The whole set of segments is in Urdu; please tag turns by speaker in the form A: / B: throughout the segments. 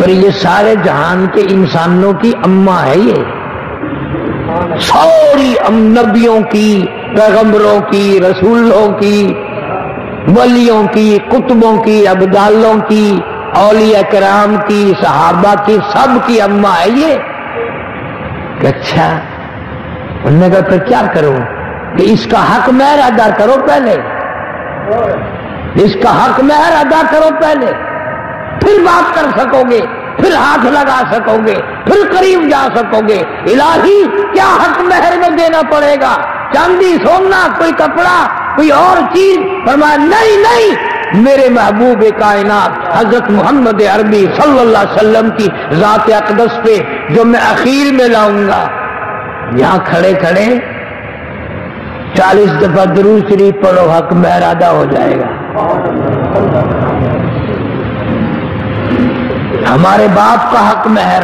A: پر یہ سارے جہان کے انسانوں کی اماں ہے، یہ ساری نبیوں کی، پیغمبروں کی، رسولوں کی، ولیوں کی، کتبوں کی، ابدالوں کی، اولیاء کرام کی، صحابہ کی، سب کی اماں ہے یہ. کہ اچھا، انہوں نے کہا پھر کیا کروں؟ کہ اس کا حق مہر ادا کرو پہلے، اس کا حق مہر ادا کرو پہلے، پھر بات کر سکو گے، پھر ہاتھ لگا سکو گے، پھر قریب جا سکو گے. الہی کیا حق مہر میں دینا پڑے گا؟ چاندی، سونا، کوئی کپڑا، کوئی اور چیز؟ فرمایا نہیں نہیں، میرے محبوب کائنات حضرت محمد عربی صلی اللہ علیہ وسلم کی ذات اقدس پہ جو میں اخیر میں لاؤں گا. یہاں کھڑے کھڑے 40 دفعہ درود شریف پڑھو، حق مہر ادا ہو جائے گا. ہمارے باپ کا حق مہر،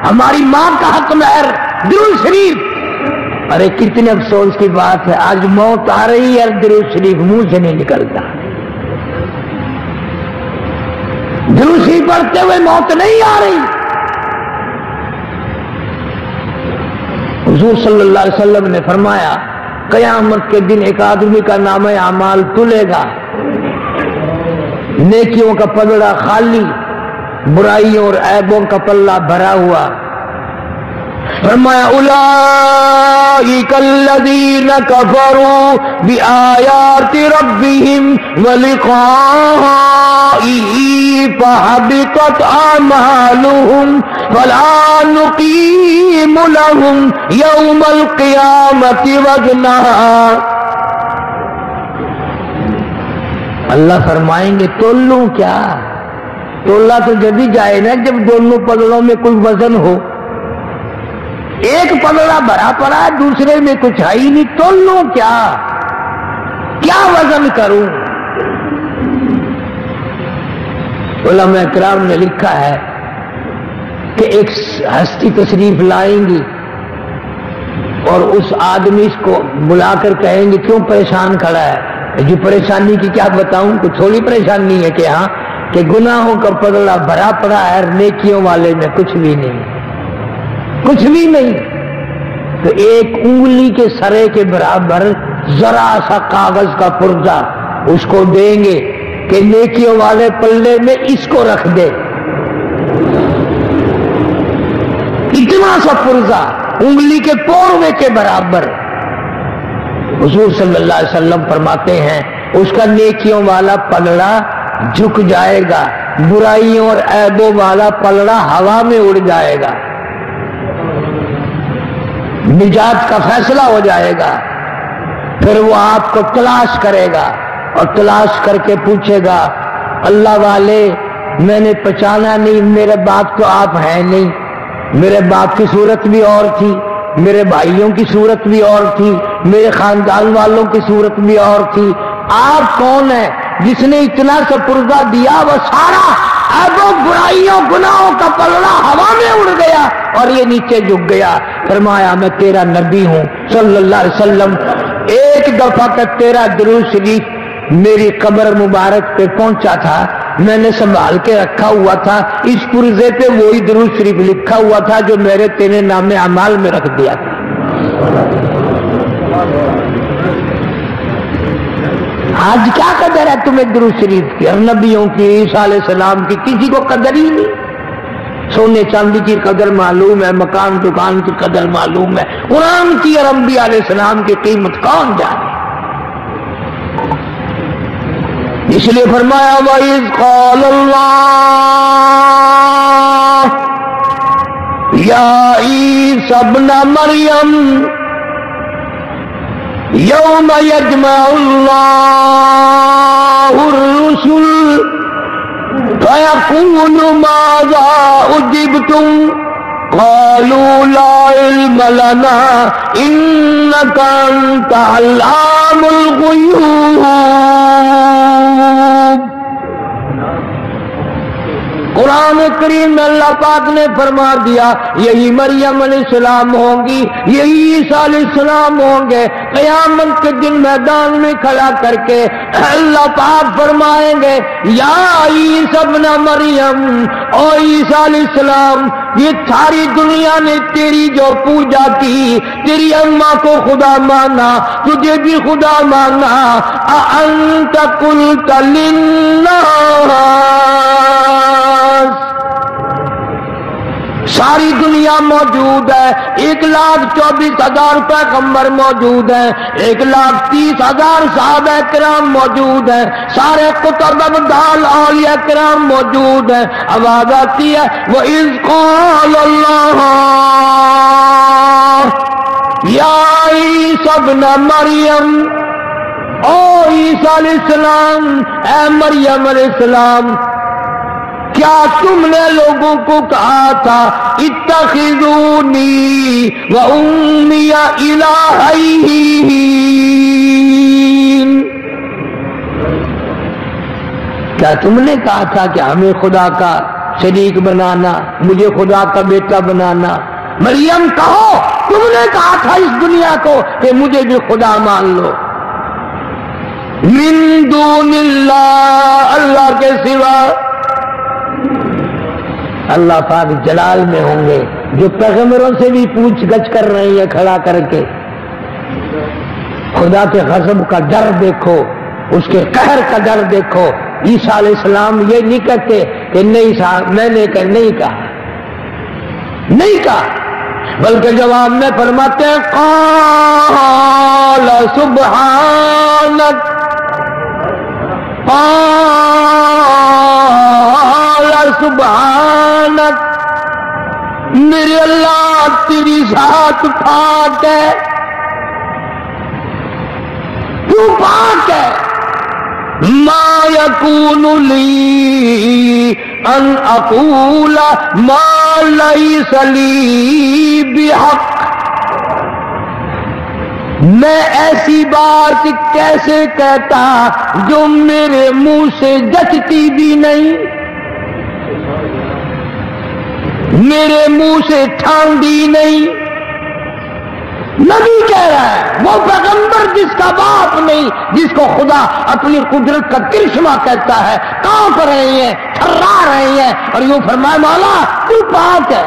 A: ہماری ماں کا حق مہر درود شریف. ارے کتنے افسوس کی بات ہے، آج موت آ رہی ہے، درود شریف منہ سے نہیں نکلتا. درود شریف پڑھتے ہوئے موت نہیں آ رہی. حضور صلی اللہ علیہ وسلم نے فرمایا قیامت کے دن ایک آدمی کا نام اعمال تلے گا، نیکیوں کا پلڑا خالی، برائیوں اور عیبوں کا پلہ بھرا ہوا. فرمایا اولئک الذین کفروا بآیات ربہم ولقائہ فحبطت اعمالہم فلا نقیم لہم یوم القیامۃ وزنا. اللہ فرمائیں گے تولوں کیا؟ تولا تو جبھی جائے نا جب دونوں پلڑوں میں کوئی وزن ہو. ایک پلڑا بھرا پڑا ہے، دوسرے میں کچھ ہے ہی نہیں، تولوں کیا؟ کیا وزن کروں؟ علماء کرام نے لکھا ہے کہ ایک ہستی تشریف لائیں گی اور اس آدمی کو بلا کر کہیں گے کیوں پریشان کھڑا ہے؟ جو پریشانی کی کیا بتاؤں، کوئی تھوڑی پریشانی ہے کہ ہاں کہ گناہوں کا پلڑا بھرا پڑا ہے، نیکیوں والے میں کچھ بھی نہیں، کچھ بھی نہیں. تو ایک انگلی کے سرے کے برابر ذرا سا کاغذ کا پرزہ اس کو دیں گے کہ نیکیوں والے پلڑے میں اس کو رکھ دے. اتنا سا پرزہ انگلی کے پوروے کے برابر. حضور صلی اللہ علیہ وسلم فرماتے ہیں اس کا نیکیوں والا پلڑا جھک جائے گا، برائیوں اور عیبوں والا پلڑا ہوا میں اڑ جائے گا. نجات کا فیصلہ ہو جائے گا. پھر وہ آپ کو تلاش کرے گا اور تلاش کر کے پوچھے گا اللہ والے میں نے پہچانا نہیں، میرے باپ تو آپ ہیں نہیں، میرے باپ کی صورت بھی اور تھی، میرے بھائیوں کی صورت بھی اور تھی، میرے خاندان والوں کی صورت بھی اور تھی، آپ کون ہیں جس نے اتنا سا پرزہ دیا؟ وہ سارا عیبوں، برائیوں، گناہوں کا پلڑا ہوا میں اڑ گیا اور یہ نیچے جھک گیا. فرمایا میں تیرا نبی ہوں صلی اللہ علیہ وسلم. ایک دفعہ کا تیرا درود شریف میری قبر مبارک پہ پہنچا تھا، میں نے سنبھال کے رکھا ہوا تھا، اس پرزے پہ وہی درود شریف لکھا ہوا تھا جو میرے تیرے نام اعمال میں رکھ دیا تھا. آج کیا قدر ہے تمہیں درود شریف کی اور نبیوں کی، عیسیٰ علیہ السلام کی؟ کسی کو قدر ہی نہیں. سونے چاندی کی قدر معلوم ہے، مکان دکان کی قدر معلوم ہے، قرآن کی اور انبیاء علیہ السلام کی قیمت کون جانے. اس لیے فرمایا وَإِذْ قَالَ اللَّهُ يَا عِيسَى ابْنَ مَرْيَمَ يَوْمَ يَجْمَعُ اللَّهُ الرُّسُلَ فَيَقُولُ مَاذَا أُجِبْتُمْ قَالُوا لَا عِلْمَ لَنَا إِنَّكَ أَنْتَ عَلَّامُ الْغُيُوبِ. قرآن کریم میں اللہ پاک نے فرما دیا یہی مریم علیہ السلام ہوں گی، یہی عیسیٰ علیہ السلام ہوں گے. قیامت کے دن میدان میں کھڑا کر کے اللہ پاک فرمائیں گے یا عیسیٰ ابن مریم، او عیسیٰ عیسیٰ علیہ السلام یہ ساری دنیا نے تیری جو پوجا کی، تیری اماں کو خدا مانا، تجھے بھی خدا مانا، اَأَنْتَ قُلْتَ لِلنَّاسِ، ساری دنیا موجود ہے، 1,24,000 پیغمبر موجود ہیں، 1,30,000 صحابہ کرام موجود ہیں، سارے قطب ابدال اولیاء کرام موجود ہیں، آواز آتی ہے وَإِذْ قَالَ اللَّهُ يَا عِيسَى ابْنَ مَرْيَمَ، او عیسیٰ علیہ السلام، اے مریم علیہ السلام، کیا تم نے لوگوں کو کہا تھا اتخذونی و امی الہین، کیا تم نے کہا تھا کہ ہمیں خدا کا شریک بنانا، مجھے خدا کا بیٹا بنانا؟ مریم کہو تم نے کہا تھا اس دنیا کو کہ مجھے بھی خدا مان لو، من دون اللہ، اللہ کے سوا۔ اللہ پاک جلال میں ہوں گے، جو پیغمبروں سے بھی پوچھ گچھ کر رہے ہیں کھڑا کر کے، خدا کے غضب کا ڈر دیکھو، اس کے قہر کا ڈر دیکھو۔ عیسیٰ علیہ السلام یہ نہیں کہتے کہ نہیں صاحب میں نے نہیں کہا، بلکہ جواب میں فرماتے ہیں قال سبحانک، قال سبحانک، میرے اللہ تیری ذات پاک ہے، تو پاک ہے، ما یکون لی ان اقول ما لیس لی بحق، میں ایسی بات کیسے کہتا جو میرے منہ سے جچتی بھی نہیں، میرے منہ سے ٹھانڈی نہیں۔ نبی کہہ رہا ہے، وہ پیغمبر جس کا باپ نہیں، جس کو خدا اپنی قدرت کا کرشمہ کہتا ہے، کانپ رہے ہیں، تھرا رہے ہیں، اور یوں فرمائے مولا تو پاک ہے،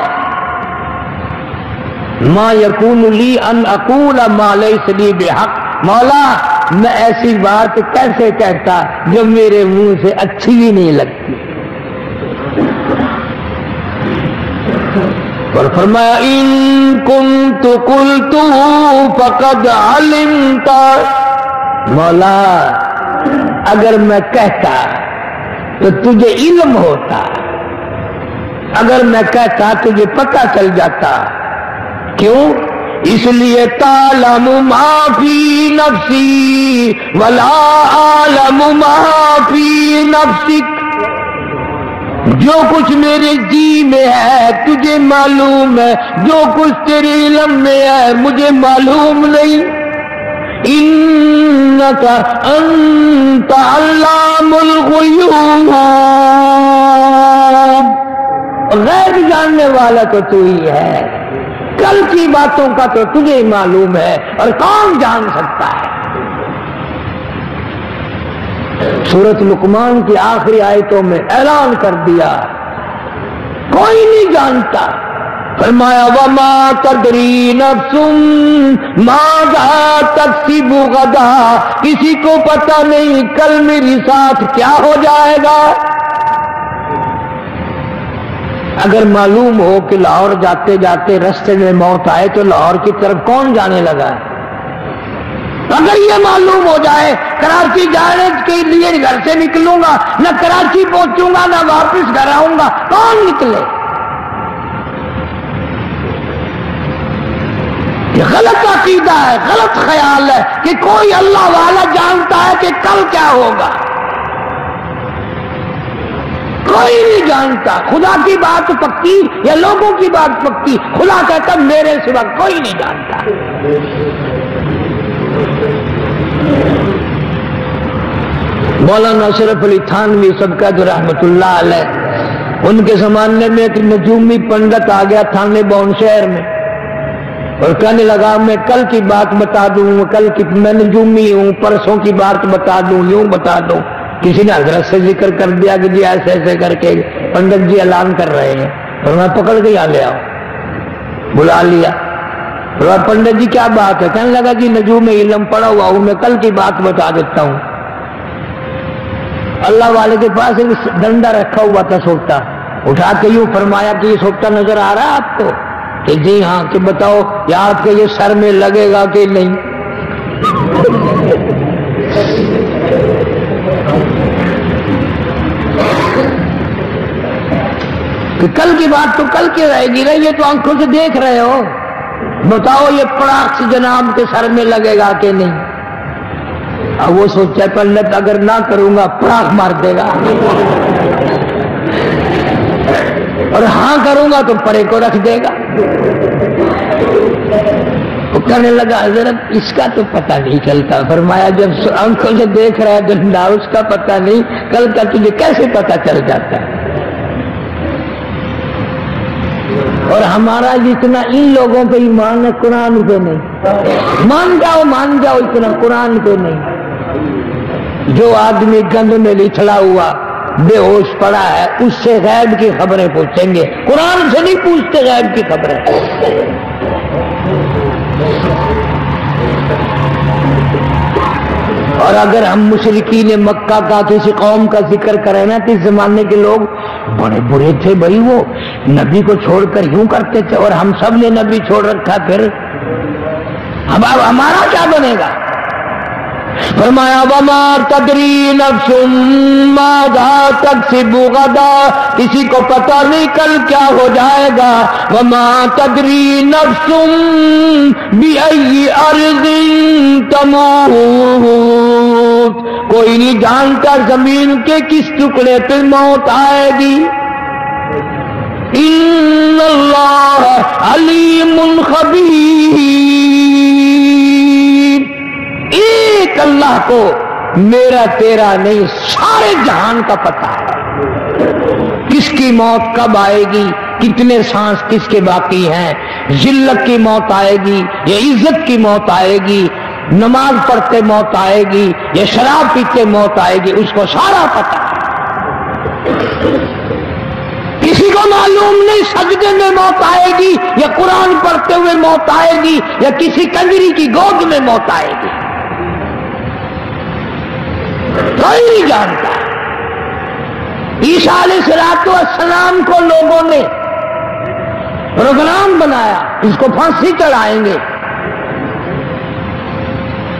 A: ما یکون لی ان اقول ما لیس لی بحق، مولا میں ایسی بات کیسے کہتا جو میرے منہ سے اچھی بھی نہیں لگتی۔ اور فرمایا ان کنت قلت فقد علمت، مولا اگر میں کہتا تو تجھے علم ہوتا، اگر میں کہتا تجھے پتہ چل جاتا۔ کیوں؟ اس لیے تعلم ما فی نفسی ولا اعلم ما فی نفسک، جو کچھ میرے جی میں ہے تجھے معلوم ہے، جو کچھ تیرے علم میں ہے مجھے معلوم نہیں۔ انک انت علام الغیوب، غیب جاننے والا تو تو ہی ہے، کل کی باتوں کا تو تجھے معلوم ہے، اور کون جان سکتا ہے؟ سورۃ لقمان کی آخری آیتوں میں اعلان کر دیا کوئی نہیں جانتا، فرمایا وما تدری نفس ماذا تکسب غدا، کسی کو پتہ نہیں کل میری ساتھ کیا ہو جائے گا۔ اگر معلوم ہو کہ لاہور جاتے جاتے رستے میں موت آئے تو لاہور کی طرف کون جانے لگا ہے؟ اگر یہ معلوم ہو جائے کراچی جانے کے لیے گھر سے نکلوں گا، نہ کراچی پہنچوں گا نہ واپس گھر آؤں گا، کون نکلے؟ یہ غلط عقیدہ ہے، غلط خیال ہے کہ کوئی اللہ والا جانتا ہے کہ کل کیا ہوگا، کوئی نہیں جانتا۔ خدا کی بات پکی یا لوگوں کی بات پکی، خدا کہتا میرے سوا کوئی نہیں جانتا۔ مولانا اشرف علی تھانوی صدقہ رحمت اللہ علیہ، ان کے زمانے میں ایک نجومی پنڈت آ گیا تھانے باؤن شہر میں، اور کہنے لگا میں کل کی بات بتا دوں، کل کی میں نجومی ہوں، پرسوں کی بات بتا دوں، یوں بتا دوں۔ کسی نے حضرت سے ذکر کر دیا کہ جی ایسے ایسے کر کے پنڈت جی اعلان کر رہے ہیں۔ اور میں پکڑ کے یہاں لے آؤ، بلا لیا۔ اور پنڈت جی کیا بات ہے؟ کہنے لگا جی نجوم علم پڑھا ہوا ہوں میں، کل کی بات بتا دیتا ہوں۔ اللہ والے کے پاس ایک ڈنڈا رکھا ہوا تھا سوٹا، اٹھا کے یوں فرمایا کہ یہ سوٹا نظر آ رہا ہے آپ کو؟ کہ جی ہاں۔ کہ بتاؤ یاد کہ یہ سر میں لگے گا کہ نہیں؟ کہ کل کی بات تو کل کی رہے گی نا، یہ تو آنکھوں سے دیکھ رہے ہو، بتاؤ یہ پڑاخ سے جناب کے سر میں لگے گا کہ نہیں؟ اب وہ سوچا پنڈت اگر نہ کروں گا پڑاخ مار دے گا، اور ہاں کروں گا تو پرے کو رکھ دے گا۔ وہ کہنے لگا حضرت اس کا تو پتہ نہیں چلتا۔ فرمایا جب آنکھوں سے دیکھ رہا ہے ڈنڈا، اس کا پتہ نہیں، کل کا تجھے کیسے پتہ چل جاتا ہے؟ اور ہمارا جتنا ان لوگوں پہ ایمان ہے قرآن پہ نہیں۔ مان جاؤ اتنا قرآن پہ نہیں۔ جو آدمی گند میں لچھڑا ہوا بے ہوش پڑا ہے اس سے غیب کی خبریں پوچھیں گے، قرآن سے نہیں پوچھتے غیب کی خبریں۔ اور اگر ہم مشرکین مکہ کا کسی قوم کا ذکر کریں نا تو اس زمانے کے لوگ بڑے برے تھے بھائی، وہ نبی کو چھوڑ کر یوں کرتے تھے، اور ہم سب نے نبی چھوڑ رکھا، پھر اب ہمارا کیا بنے گا؟ فرمایا وما تدری نفس ماذا تکسب غدا، کسی کو پتہ نہیں کل کیا ہو جائے گا۔ وما تدری نفس بأي أرض تموت، کوئی نہیں جانتا زمین کے کس ٹکڑے پہ موت آئے گی۔ ان اللہ علیم خبیر، ایک اللہ کو میرا تیرا نہیں سارے جہان کا پتہ ہے، کس کی موت کب آئے گی، کتنے سانس کس کے باقی ہیں، ذلت کی موت آئے گی یا عزت کی موت آئے گی، نماز پڑھتے موت آئے گی یا شراب پیتے موت آئے گی، اس کو سارا پتہ ہے۔ کسی کو معلوم نہیں سجدے میں موت آئے گی یا قرآن پڑھتے ہوئے موت آئے گی یا کسی کنجری کی گود میں موت آئے گی، کوئی نہیں جانتا۔ عیسیٰ علیہ السلام کو لوگوں نے پروگرام بنایا اس کو پھانسی چڑھائیں گے،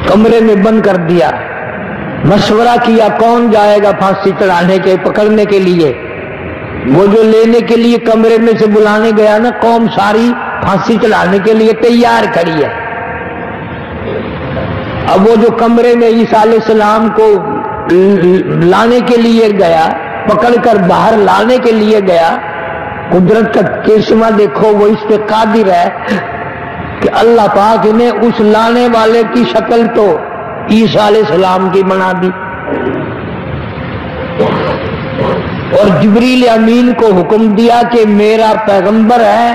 A: کمرے میں بند کر دیا، مشورہ کیا کون جائے گا پھانسی چڑھانے کے پکڑنے کے لیے۔ وہ جو لینے کے لیے کمرے میں سے بلانے گیا نا، قوم ساری پھانسی چڑھانے کے لیے تیار کھڑی ہے۔ اب وہ جو کمرے میں عیسیٰ علیہ السلام کو لانے کے لیے گیا، پکڑ کر باہر لانے کے لیے گیا، قدرت کا کرشمہ دیکھو، وہ اس پہ قادر ہے کہ اللہ پاک نے اس لانے والے کی شکل تو عیسیٰ علیہ السلام کی بنا دی، اور جبریل امین کو حکم دیا کہ میرا پیغمبر ہے،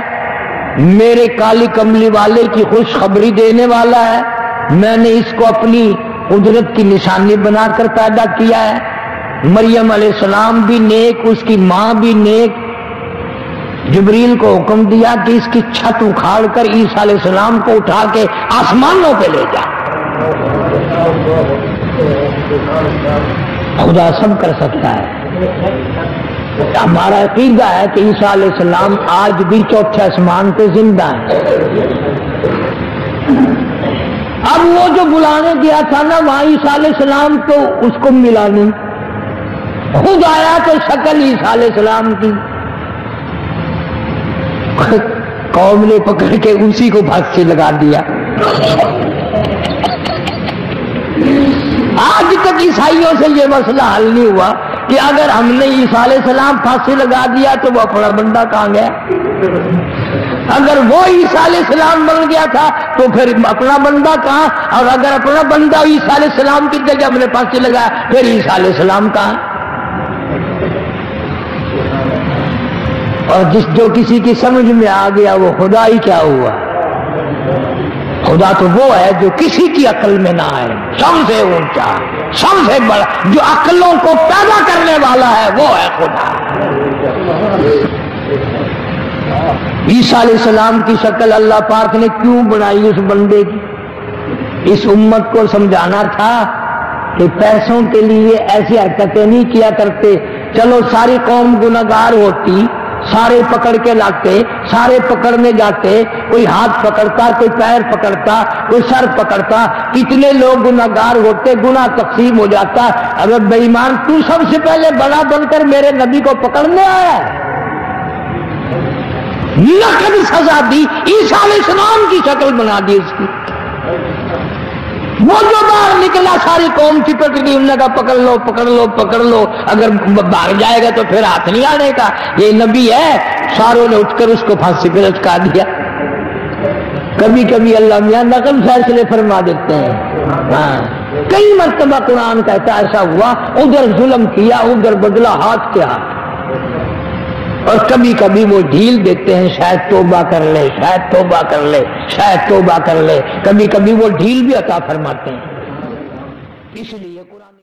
A: میرے کالی کملی والے کی خوشخبری دینے والا ہے، میں نے اس کو اپنی قدرت کی نشانی بنا کر پیدا کیا ہے۔ مریم علیہ السلام بھی نیک، اس کی ماں بھی نیک۔ جبریل کو حکم دیا کہ اس کی چھت اکھاڑ کر عیسیٰ علیہ السلام کو اٹھا کے آسمانوں پہ لے جا۔ خدا سب کر سکتا ہے۔ ہمارا عقیدہ ہے کہ عیسیٰ علیہ السلام آج بھی چوتھے آسمان پہ زندہ ہیں۔ اب وہ جو بلانے گیا تھا نا وہاں عیسیٰ علیہ السلام تو اس کو ملا نہیں، خود آیا تو شکل عیسیٰ علیہ السلام کی، قوم نے پکڑ کے اسی کو پھانسی لگا دیا۔ آج تک عیسائیوں سے یہ مسئلہ حل نہیں ہوا کہ اگر ہم نے عیسیٰ علیہ السلام پھانسی لگا دیا تو وہ اپنا بندہ کہاں گیا؟ اگر وہ عیسیٰ علیہ السلام بن گیا تھا تو پھر اپنا بندہ کہاں؟ اور اگر اپنا بندہ عیسیٰ علیہ السلام کی جگہ ہم نے پھانسی لگایا پھر عیسیٰ علیہ السلام کہاں؟ اور جو کسی کی سمجھ میں آ گیا وہ خدا ہی کیا ہوا؟ خدا تو وہ ہے جو کسی کی عقل میں نہ آئے، سب سے اونچا، سب سے بڑا، جو عقلوں کو پیدا کرنے والا ہے وہ ہے خدا۔ عیسیٰ علیہ السلام کی شکل اللہ پاک نے کیوں بنائی اس بندے کی؟ اس امت کو سمجھانا تھا کہ پیسوں کے لیے ایسی حرکتیں نہیں کیا کرتے. چلو ساری قوم گناہگار ہوتی، سارے پکڑ کے لاتے، سارے پکڑنے جاتے، کوئی ہاتھ پکڑتا، کوئی پیر پکڑتا، کوئی سر پکڑتا، کتنے لوگ گناہگار ہوتے، گناہ تقسیم ہو جاتا. اگر بے ایمان تو سب سے پہلے بڑا بن کر میرے نبی کو پکڑنے آیا ہے، نقد سزا دی، عیسیٰ علیہ السلام کی شکل بنا دی اس کی. وہ جو باہر نکلا ساری قوم چپٹ گئی، انہوں نے کہا پکڑ لو پکڑ لو پکڑ لو، اگر بھاگ جائے گا تو پھر ہاتھ نہیں آنے کا، یہ نبی ہے. ساروں نے اٹھ کر اس کو پھانسی پہ لٹکا دیا. کبھی کبھی اللہ میاں نقل فیصلے فرما دیتے ہیں. ہاں کئی مرتبہ قرآن کہتا ایسا ہوا، ادھر ظلم کیا ادھر بدلا ہاتھ کے ہاتھ. اور کبھی کبھی وہ ڈھیل دیتے ہیں، شاید توبہ کر لے شاید توبہ کر لے شاید توبہ کر لے، کبھی کبھی وہ ڈھیل بھی عطا فرماتے ہیں. اس لیے قرآن